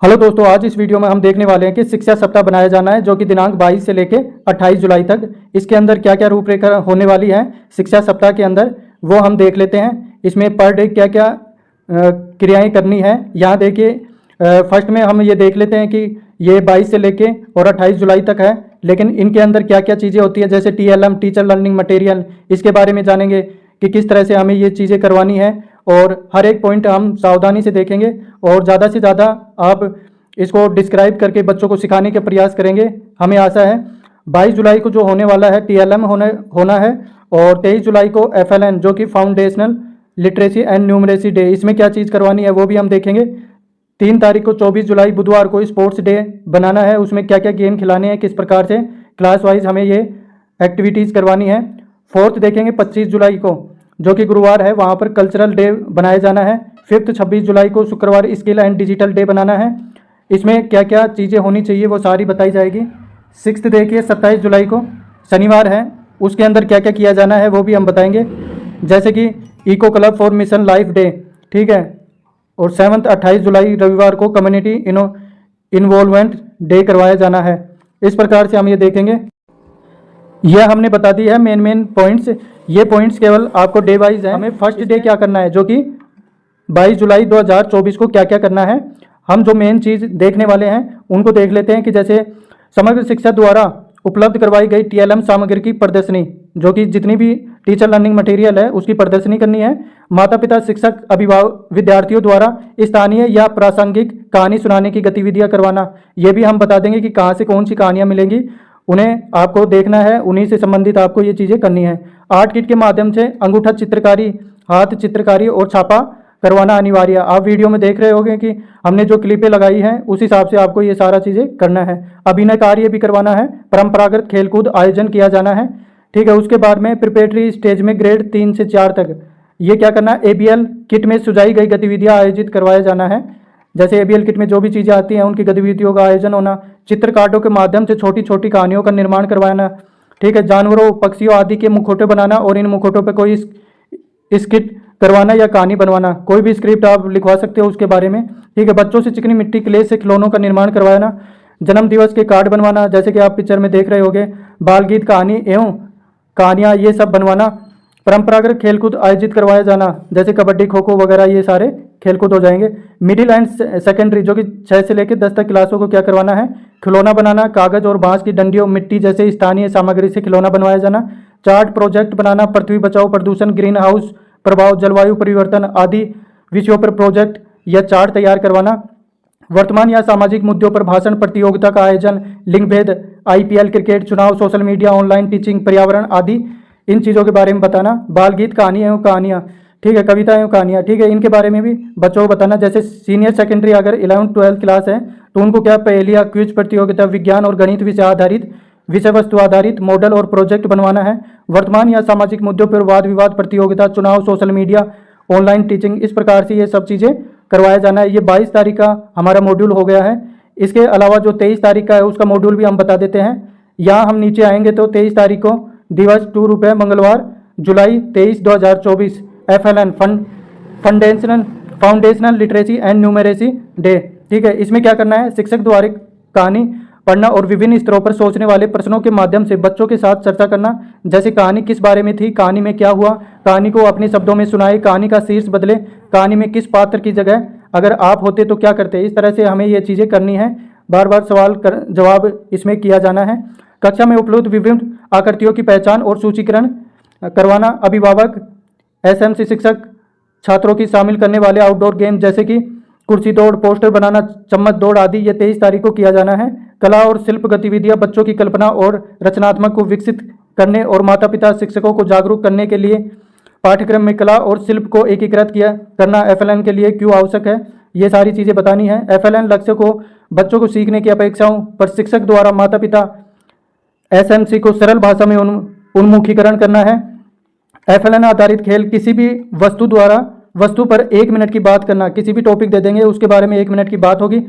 Hello दोस्तों, आज इस वीडियो में हम देखने वाले हैं कि शिक्षा सप्ताह बनाया जाना है जो कि दिनांक 22 से लेकर 28 जुलाई तक। इसके अंदर क्या क्या रूपरेखा होने वाली है शिक्षा सप्ताह के अंदर वो हम देख लेते हैं। इसमें पर डे क्या क्या क्रियाएं करनी है। यहाँ देखिए, फर्स्ट में हम ये देख लेते हैं कि ये 22 से लेके और 28 जुलाई तक है, लेकिन इनके अंदर क्या क्या चीज़ें होती है, जैसे TLM टीचर लर्निंग मटेरियल, इसके बारे में जानेंगे कि किस तरह से हमें ये चीज़ें करवानी है और हर एक पॉइंट हम सावधानी से देखेंगे और ज़्यादा से ज़्यादा आप इसको डिस्क्राइब करके बच्चों को सिखाने के प्रयास करेंगे। हमें आशा है 22 जुलाई को जो होने वाला है TLM होना है और 23 जुलाई को FLN जो कि foundational literacy and numeracy day, इसमें क्या चीज़ करवानी है वो भी हम देखेंगे। 3 तारीख को 24 जुलाई बुधवार को स्पोर्ट्स डे बनाना है, उसमें क्या क्या गेम खिलाने हैं, किस प्रकार से क्लास वाइज हमें ये एक्टिविटीज़ करवानी है। 4th देखेंगे 25 जुलाई को जो कि गुरुवार है, वहाँ पर कल्चरल डे बनाया जाना है। 5th 26 जुलाई को शुक्रवार स्किल एंड डिजिटल डे बनाना है, इसमें क्या क्या चीज़ें होनी चाहिए वो सारी बताई जाएगी। 6th देखिए 27 जुलाई को शनिवार है, उसके अंदर क्या क्या किया जाना है वो भी हम बताएंगे, जैसे कि eco club for mission life day, ठीक है। और 7th 28 जुलाई रविवार को कम्युनिटी इन्वॉल्वमेंट डे करवाया जाना है। इस प्रकार से हम ये देखेंगे। यह हमने बता दी है मेन पॉइंट्स। ये पॉइंट्स केवल आपको डे वाइज है। हमें फर्स्ट डे क्या करना है जो कि 22 जुलाई 2024 को क्या क्या करना है, हम जो मेन चीज़ देखने वाले हैं उनको देख लेते हैं। कि जैसे समग्र शिक्षा द्वारा उपलब्ध करवाई गई TLM सामग्री की प्रदर्शनी, जो कि जितनी भी टीचर लर्निंग मटेरियल है उसकी प्रदर्शनी करनी है। माता पिता शिक्षक अभिभावक विद्यार्थियों द्वारा स्थानीय या प्रासंगिक कहानी सुनाने की गतिविधियां करवाना, ये भी हम बता देंगे कि कहाँ से कौन सी कहानियाँ मिलेंगी, उन्हें आपको देखना है, उन्हीं से संबंधित आपको ये चीज़ें करनी है। आर्ट किट के माध्यम से अंगूठा चित्रकारी, हाथ चित्रकारी और छापा करवाना अनिवार्य। आप वीडियो में देख रहे होंगे कि हमने जो क्लिपें लगाई हैं उस हिसाब से आपको ये सारा चीज़ें करना है। अभिनय कार्य भी करवाना है, परंपरागत खेलकूद आयोजन किया जाना है, ठीक है। उसके बाद में प्रिपरेटरी स्टेज में ग्रेड 3 से 4 तक ये क्या करना है, ABL किट में सुझाई गई गतिविधियाँ आयोजित करवाया जाना है। जैसे ABL किट में जो भी चीज़ें आती हैं उनकी गतिविधियों का आयोजन होना। चित्र कार्डों के माध्यम से छोटी छोटी कहानियों का निर्माण करवाना, ठीक है। जानवरों पक्षियों आदि के मुखौटे बनाना और इन मुखौटों पर कोई स्किट करवाना या कहानी बनवाना, कोई भी स्क्रिप्ट आप लिखवा सकते हो उसके बारे में, ठीक है। बच्चों से चिकनी मिट्टी क्ले से खिलौनों का निर्माण करवाना। जन्म दिवस के कार्ड बनवाना, जैसे कि आप पिक्चर में देख रहे होंगे। बाल गीत कहानी एवं कहानियाँ ये सब बनवाना। परंपरागत खेलकूद आयोजित करवाया जाना, जैसे कबड्डी खो खो वगैरह, ये सारे खेलकूद हो जाएंगे। मिडिल एंड सेकेंडरी जो कि 6 से लेकर 10 तक क्लासों को क्या करवाना है, खिलौना बनाना। कागज और बांस की डंडियों मिट्टी जैसे स्थानीय सामग्री से खिलौना बनवाया जाना। चार्ट प्रोजेक्ट बनाना, पृथ्वी बचाओ प्रदूषण, ग्रीन हाउस प्रभाव, जलवायु परिवर्तन आदि विषयों पर प्रोजेक्ट या चार्ट तैयार करवाना। वर्तमान या सामाजिक मुद्दों पर भाषण प्रतियोगिता का आयोजन। लिंग भेद, IPL क्रिकेट, चुनाव, सोशल मीडिया, ऑनलाइन टीचिंग, पर्यावरण आदि इन चीज़ों के बारे में बताना। बाल गीत कहानी एवं कहानियाँ, ठीक है, कविता एवं कहानियाँ, ठीक है, इनके बारे में भी बच्चों को बताना। जैसे सीनियर सेकेंडरी अगर 11th 12th क्लास है तो उनको क्या पहेलियाँ, क्विज प्रतियोगिता, विज्ञान और गणित विषय वस्तु आधारित मॉडल और प्रोजेक्ट बनवाना है। वर्तमान या सामाजिक मुद्दों पर वाद विवाद प्रतियोगिता, चुनाव, सोशल मीडिया, ऑनलाइन टीचिंग, इस प्रकार से ये सब चीज़ें करवाया जाना है। ये 22 तारीख का हमारा मॉड्यूल हो गया है। इसके अलावा जो 23 तारीख का है उसका मॉड्यूल भी हम बता देते हैं। यहाँ हम नीचे आएंगे तो 23 तारीख को दिवस 2 रुपये मंगलवार जुलाई 23 2024 FLN foundational literacy and numeracy day, ठीक है। इसमें क्या करना है, शिक्षक द्वारा कहानी पढ़ना और विभिन्न स्तरों पर सोचने वाले प्रश्नों के माध्यम से बच्चों के साथ चर्चा करना। जैसे कहानी किस बारे में थी, कहानी में क्या हुआ, कहानी को अपने शब्दों में सुनाए, कहानी का शीर्ष बदले, कहानी में किस पात्र की जगह अगर आप होते तो क्या करते। इस तरह से हमें ये चीज़ें करनी है। बार बार सवाल जवाब इसमें किया जाना है। कक्षा में उपलब्ध विभिन्न आकृतियों की पहचान और सूचीकरण करवाना। अभिभावक SMC शिक्षक छात्रों की शामिल करने वाले आउटडोर गेम जैसे कि कुर्सी दौड़, पोस्टर बनाना, चम्मच दौड़ आदि ये 23 तारीख को किया जाना है। कला और शिल्प गतिविधियां बच्चों की कल्पना और रचनात्मक को विकसित करने और माता पिता शिक्षकों को जागरूक करने के लिए पाठ्यक्रम में कला और शिल्प को एकीकृत करना FLN के लिए क्यों आवश्यक है, ये सारी चीज़ें बतानी है। FLN लक्ष्य को बच्चों को सीखने की अपेक्षाओं पर शिक्षक द्वारा माता पिता SMC को सरल भाषा में उन्मुखीकरण करना है। FLN आधारित खेल, किसी भी वस्तु पर 1 मिनट की बात करना। किसी भी टॉपिक दे देंगे उसके बारे में 1 मिनट की बात होगी।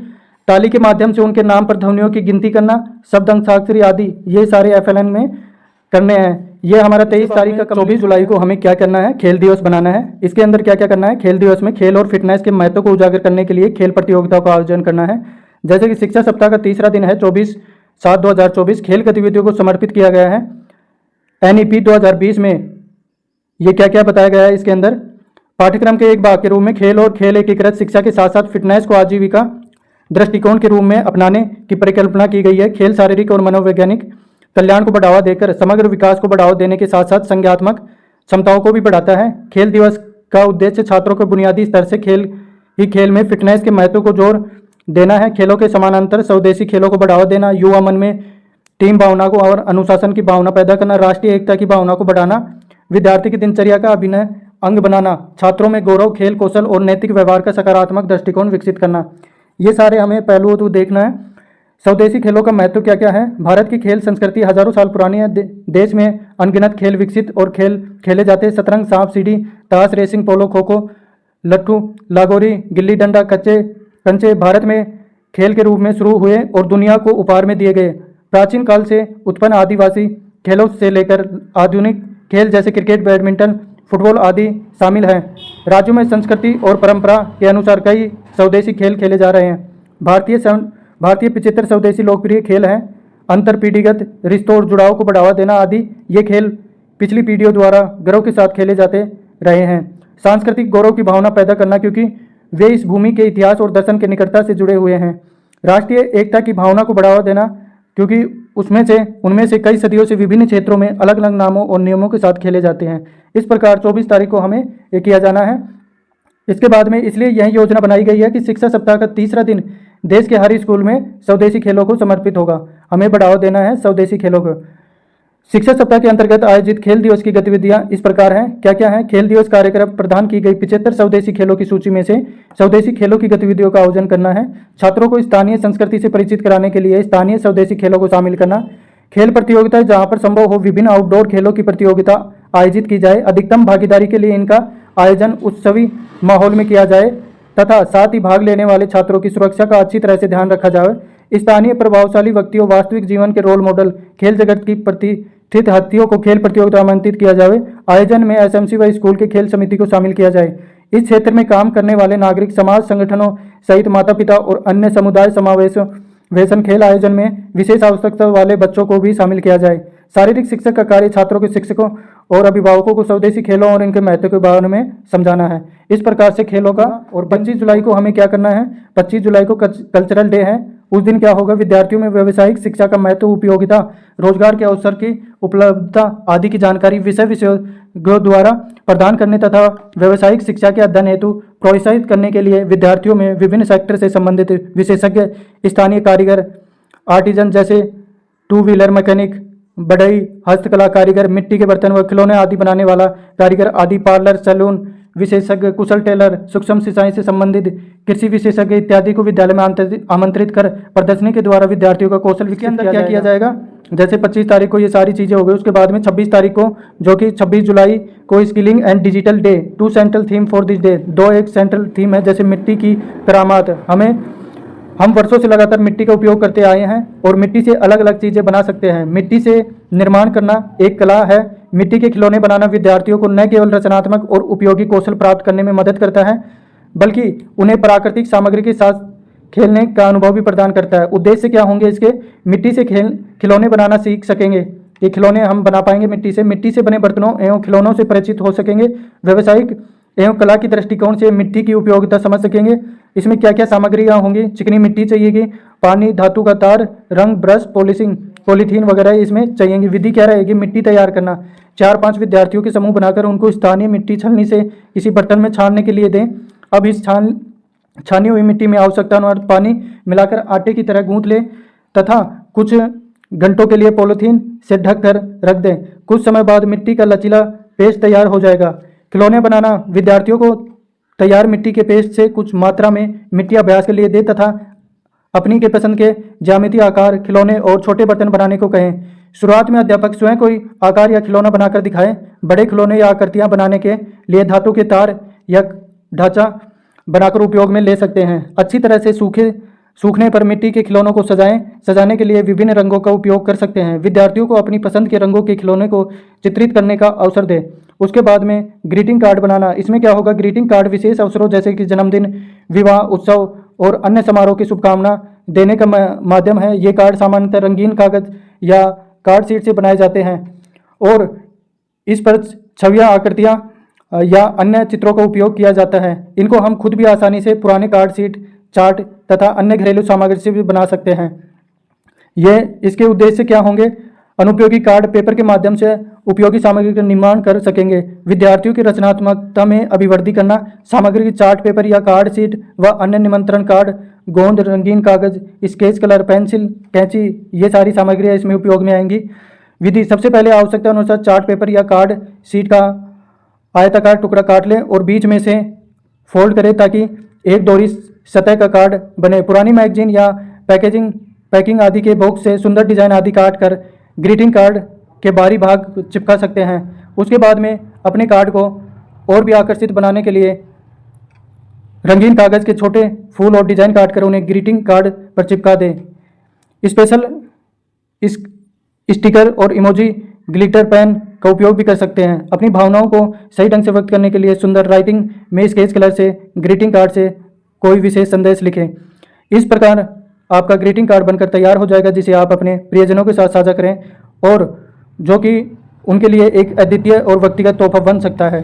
ताली के माध्यम से उनके नाम पर ध्वनियों की गिनती करना, शब्द अंताक्षरी आदि, ये सारे FLN में करने हैं। ये हमारा 23 तारीख का 24 जुलाई को हमें क्या करना है, खेल दिवस बनाना है। इसके अंदर क्या क्या करना है, खेल दिवस में खेल और फिटनेस के महत्व को उजागर करने के लिए खेल प्रतियोगिताओं का आयोजन करना है। जैसे कि शिक्षा सप्ताह का तीसरा दिन है 24/7/2024, खेल गतिविधियों को समर्पित किया गया है। NEP 2020 में ये क्या क्या बताया गया है इसके अंदर, पाठ्यक्रम के एक भाग के रूप में खेल और खेल एकीकृत शिक्षा के साथ साथ फिटनेस को आजीविका दृष्टिकोण के रूप में अपनाने की परिकल्पना की गई है। खेल शारीरिक और मनोवैज्ञानिक कल्याण को बढ़ावा देकर समग्र विकास को बढ़ावा देने के साथ साथ संज्ञानात्मक क्षमताओं को भी बढ़ाता है। खेल दिवस का उद्देश्य छात्रों को बुनियादी स्तर से खेल में फिटनेस के महत्व को जोर देना है। खेलों के समानांतर स्वदेशी खेलों को बढ़ावा देना, युवा मन में टीम भावना को और अनुशासन की भावना पैदा करना, राष्ट्रीय एकता की भावना को बढ़ाना, विद्यार्थी की दिनचर्या का अभिनय अंग बनाना, छात्रों में गौरव, खेल कौशल और नैतिक व्यवहार का सकारात्मक दृष्टिकोण विकसित करना। ये सारे हमें पहलुओं को देखना है। स्वदेशी खेलों का महत्व क्या क्या है। भारत की खेल संस्कृति हजारों साल पुरानी है। देश में अनगिनत खेल विकसित और खेल खेले जाते हैं। शतरंज, सांप सीढ़ी, ताश, रेसिंग, पोलो, खो खो, लट्ठू, लागोरी, गिल्ली डंडा, कंचे भारत में खेल के रूप में शुरू हुए और दुनिया को उपहार में दिए गए। प्राचीन काल से उत्पन्न आदिवासी खेलों से लेकर आधुनिक खेल जैसे क्रिकेट, बैडमिंटन, फुटबॉल आदि शामिल हैं। राज्यों में संस्कृति और परंपरा के अनुसार कई स्वदेशी खेल खेले जा रहे हैं। भारतीय 75 स्वदेशी लोकप्रिय खेल हैं। अंतर पीढ़ीगत रिश्तों और जुड़ाव को बढ़ावा देना आदि ये खेल पिछली पीढ़ियों द्वारा गर्व के साथ खेले जाते रहे हैं। सांस्कृतिक गौरव की भावना पैदा करना, क्योंकि वे इस भूमि के इतिहास और दर्शन के निकटता से जुड़े हुए हैं। राष्ट्रीय एकता की भावना को बढ़ावा देना, क्योंकि उनमें से कई सदियों से विभिन्न क्षेत्रों में अलग अलग नामों और नियमों के साथ खेले जाते हैं। इस प्रकार 24 तारीख को हमें ये किया जाना है। इसके बाद में इसलिए यह योजना बनाई गई है कि शिक्षा सप्ताह का तीसरा दिन देश के हर स्कूल में स्वदेशी खेलों को समर्पित होगा। हमें बढ़ावा देना है स्वदेशी खेलों को। शिक्षा सप्ताह के अंतर्गत आयोजित खेल दिवस की गतिविधियां इस प्रकार हैं। क्या क्या हैं? खेल दिवस कार्यक्रम प्रदान की गई 75 स्वदेशी खेलों की सूची में से स्वदेशी खेलों की गतिविधियों का आयोजन करना है। छात्रों को स्थानीय संस्कृति से परिचित कराने के लिए स्थानीय स्वदेशी खेलों को शामिल करना। खेल प्रतियोगिताएं जहां पर संभव हो विभिन्न आउटडोर खेलों की प्रतियोगिता आयोजित की जाए। अधिकतम भागीदारी के लिए इनका आयोजन उत्सवी माहौल में किया जाए तथा साथ ही भाग लेने वाले छात्रों की सुरक्षा का अच्छी तरह से ध्यान रखा जाए। स्थानीय प्रभावशाली व्यक्तियों, वास्तविक जीवन के रोल मॉडल, खेल जगत की प्रतिष्ठित हस्तियों को खेल प्रतियोगिता आमंत्रित किया जाए। आयोजन में SMC व स्कूल के खेल समिति को शामिल किया जाए। इस क्षेत्र में काम करने वाले नागरिक समाज संगठनों सहित माता पिता और अन्य समुदाय समावेशन खेल आयोजन में विशेष आवश्यकता वाले बच्चों को भी शामिल किया जाए। शारीरिक शिक्षक का कार्य छात्रों के शिक्षकों और अभिभावकों को स्वदेशी खेलों और इनके महत्व के बारे में समझाना है। इस प्रकार से खेलों का। और 25 जुलाई को हमें क्या करना है? 25 जुलाई को कल्चरल डे है। उस दिन क्या होगा? विद्यार्थियों में व्यावसायिक शिक्षा का महत्व, उपयोगिता, रोजगार के अवसर की उपलब्धता आदि की जानकारी विषयों द्वारा प्रदान करने तथा व्यावसायिक शिक्षा के अध्ययन हेतु प्रोत्साहित करने के लिए विद्यार्थियों में विभिन्न सेक्टर से संबंधित विशेषज्ञ, स्थानीय कारीगर, आर्टिजन जैसे 2 व्हीलर मैकेनिक, बढ़ई, हस्तकला कारीगर, मिट्टी के बर्तन व खिलौने आदि बनाने वाला कारीगर आदि, पार्लर, सैलून विशेषज्ञ, कुशल टेलर, सूक्ष्म सिंचाई से संबंधित कृषि विशेषज्ञ इत्यादि को विद्यालय में आमंत्रित कर प्रदर्शनी के द्वारा विद्यार्थियों का कौशल विकसित किया जाएगा। जैसे 25 तारीख को ये सारी चीज़ें हो गई। उसके बाद में 26 तारीख को, जो कि 26 जुलाई को, skilling and digital day. 2 central theme for this day. 2 एक सेंट्रल थीम है, जैसे मिट्टी की करामात। हम वर्षों से लगातार मिट्टी का उपयोग करते आए हैं और मिट्टी से अलग अलग चीज़ें बना सकते हैं। मिट्टी से निर्माण करना एक कला है। मिट्टी के खिलौने बनाना विद्यार्थियों को न केवल रचनात्मक और उपयोगी कौशल प्राप्त करने में मदद करता है, बल्कि उन्हें प्राकृतिक सामग्री के साथ खेलने का अनुभव भी प्रदान करता है। उद्देश्य क्या होंगे इसके? मिट्टी से खिलौने बनाना सीख सकेंगे। ये खिलौने हम बना पाएंगे मिट्टी से बने बर्तनों एवं खिलौनों से परिचित हो सकेंगे। व्यावसायिक एवं कला की दृष्टिकोण से मिट्टी की उपयोगिता समझ सकेंगे। इसमें क्या क्या सामग्रियाँ होंगी? चिकनी मिट्टी चाहिएगी, पानी, धातु का तार, रंग, ब्रश, पॉलीथीन वगैरह इसमें चाहिएगी। विधि क्या रहेगी? मिट्टी तैयार करना। 4-5 विद्यार्थियों के समूह बनाकर उनको स्थानीय मिट्टी छलनी से किसी बर्तन में छानने के लिए दें। अब इस छानी हुई मिट्टी में आवश्यकता अनुसार पानी मिलाकर आटे की तरह गूंथ लें तथा कुछ घंटों के लिए पॉलीथीन से ढक कर रख दें। कुछ समय बाद मिट्टी का लचीला पेस्ट तैयार हो जाएगा। खिलौने बनाना विद्यार्थियों को तैयार मिट्टी के पेस्ट से कुछ मात्रा में मिट्टी अभ्यास के लिए दे तथा अपनी के पसंद के ज्यामितीय आकार, खिलौने और छोटे बर्तन बनाने को कहें। शुरुआत में अध्यापक स्वयं कोई आकार या खिलौना बनाकर दिखाएं। बड़े खिलौने या आकृतियां बनाने के लिए धातु के तार या ढांचा बनाकर उपयोग में ले सकते हैं। अच्छी तरह से सूखने पर मिट्टी के खिलौनों को सजाने के लिए विभिन्न रंगों का उपयोग कर सकते हैं। विद्यार्थियों को अपनी पसंद के रंगों के खिलौने को चित्रित करने का अवसर दें। उसके बाद में ग्रीटिंग कार्ड बनाना। इसमें क्या होगा? ग्रीटिंग कार्ड विशेष अवसरों जैसे कि जन्मदिन, विवाह, उत्सव और अन्य समारोह की शुभकामना देने का माध्यम है। ये कार्ड सामान्यतः रंगीन कागज या कार्ड शीट से बनाए जाते हैं और इस पर छवियां, आकृतियां या अन्य चित्रों का उपयोग किया जाता है। इनको हम खुद भी आसानी से पुराने कार्ड शीट, चार्ट तथा अन्य घरेलू सामग्री से भी बना सकते हैं। ये इसके उद्देश्य क्या होंगे? अनुपयोगी कार्ड पेपर के माध्यम से उपयोगी सामग्री का निर्माण कर सकेंगे। विद्यार्थियों की रचनात्मकता में अभिवृद्धि करना। सामग्री चार्ट पेपर या कार्ड शीट व अन्य निमंत्रण कार्ड, गोंद, रंगीन कागज, स्केच, कलर, पेंसिल, कैंची, ये सारी सामग्रियाँ इसमें उपयोग में आएंगी। विधि: सबसे पहले आवश्यकता अनुसार चार्ट पेपर या कार्ड शीट का आयताकार टुकड़ा काट लें और बीच में से फोल्ड करें ताकि एक दोहरी सतह का कार्ड बने। पुरानी मैगजीन या पैकिंग आदि के बॉक्स से सुंदर डिजाइन आदि काट कर ग्रीटिंग कार्ड के बाहरी भाग चिपका सकते हैं। उसके बाद में अपने कार्ड को और भी आकर्षित बनाने के लिए रंगीन कागज के छोटे फूल और डिजाइन काटकर उन्हें ग्रीटिंग कार्ड पर चिपका दें। स्पेशल स्टिकर और इमोजी, ग्लिटर पेन का उपयोग भी कर सकते हैं। अपनी भावनाओं को सही ढंग से व्यक्त करने के लिए सुंदर राइटिंग में स्केच कलर से ग्रीटिंग कार्ड से कोई विशेष संदेश लिखें। इस प्रकार आपका ग्रीटिंग कार्ड बनकर तैयार हो जाएगा, जिसे आप अपने प्रियजनों के साथ साझा करें और जो कि उनके लिए एक अद्वितीय और व्यक्तिगत तोहफा बन सकता है।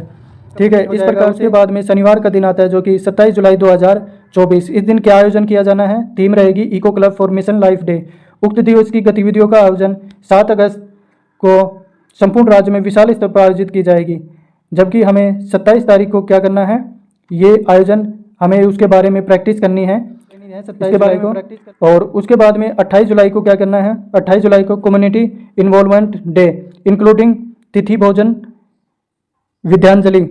ठीक है। इस प्रकार उसके बाद में शनिवार का दिन आता है जो कि 27 जुलाई 2024। इस दिन क्या आयोजन किया जाना है? थीम रहेगी eco club for mission life day. उक्त दिवस की गतिविधियों का आयोजन 7 अगस्त को संपूर्ण राज्य में विशाल स्तर पर आयोजित की जाएगी, जबकि हमें 27 तारीख को क्या करना है, ये आयोजन हमें उसके बारे में प्रैक्टिस करनी है 27 जुलाई को। और उसके बाद में 28 जुलाई को क्या करना है? 28 जुलाई को कम्युनिटी इन्वॉल्वमेंट डे इंक्लूडिंग तिथि, भोजन, विद्यांजलि।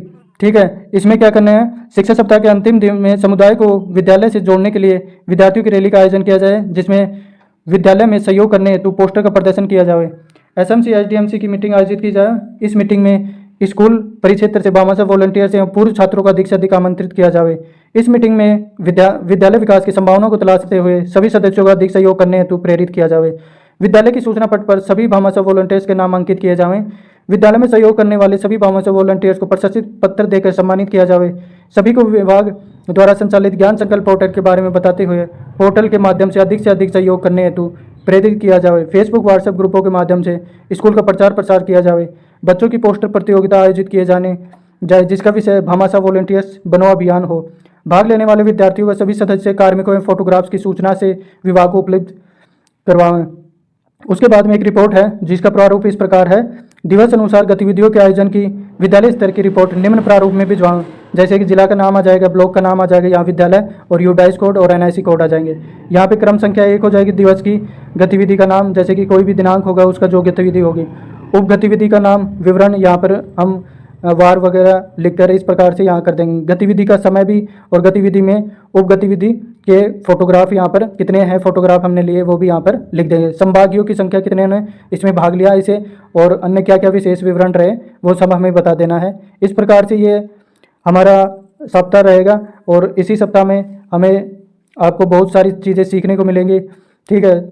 ठीक है। इसमें क्या करना है? शिक्षा सप्ताह के अंतिम दिन में समुदाय को विद्यालय से जोड़ने के लिए विद्यार्थियों की रैली का आयोजन किया जाए, जिसमें विद्यालय में सहयोग करने हेतु पोस्टर का प्रदर्शन किया जाए। एसएमसी एसडीएमसी की मीटिंग आयोजित की जाए। इस मीटिंग में स्कूल परिक्षेत्र से भामाशाह वॉलंटियर्स एवं पूर्व छात्रों को अधिक से अधिक आमंत्रित किया जाए। इस मीटिंग में विद्यालय विकास की संभावनाओं को तलाशते हुए सभी सदस्यों को अधिक सहयोग करने हेतु प्रेरित किया जाए। विद्यालय की सूचना पट पर सभी भामाशाह वॉलंटियर्स के नाम अंकित किए जाएं। विद्यालय में सहयोग करने वाले सभी भामाशाह वॉलंटियर्स को प्रशस्ति पत्र देकर सम्मानित किया जाए। सभी को विभाग द्वारा संचालित ज्ञान संकल्प पोर्टल के बारे में बताते हुए पोर्टल के माध्यम से अधिक सहयोग करने हेतु प्रेरित किया जाए। फेसबुक, व्हाट्सएप ग्रुपों के माध्यम से स्कूल का प्रचार प्रसार किया जाए। बच्चों की पोस्टर प्रतियोगिता आयोजित किए जाए, जिसका विषय भामाशाह वॉलंटियर्स बनो अभियान हो। भाग लेने वाले विद्यार्थियों व सभी सदस्य, कार्मिकों एवं फोटोग्राफ्स की सूचना से विभाग को उपलब्ध करवाएं। उसके बाद में एक रिपोर्ट है जिसका प्रारूप इस प्रकार है। दिवस अनुसार गतिविधियों के आयोजन की विद्यालय स्तर की रिपोर्ट निम्न प्रारूप में भिजवाएं, जैसे कि जिला का नाम आ जाएगा, ब्लॉक का नाम आ जाएगा, यहाँ विद्यालय और यूडाइस कोड और एनआईसी कोड आ जाएंगे। यहाँ पे क्रम संख्या 1 हो जाएगी दिवस की गतिविधि का नाम, जैसे कि कोई भी दिनांक होगा उसका जो गतिविधि होगी। उप गतिविधि का नाम, विवरण, यहाँ पर हम वार वगैरह लिखकर इस प्रकार से यहाँ कर देंगे। गतिविधि का समय भी और गतिविधि में उप गतिविधि के फोटोग्राफ यहाँ पर कितने हैं फोटोग्राफ हमने लिए वो भी यहाँ पर लिख देंगे। संभागियों की संख्या कितने ने इसमें भाग लिया इसे और अन्य क्या क्या विशेष विवरण रहे वो सब हमें बता देना है। इस प्रकार से ये हमारा सप्ताह रहेगा और इसी सप्ताह में हमें आपको बहुत सारी चीज़ें सीखने को मिलेंगी। ठीक है।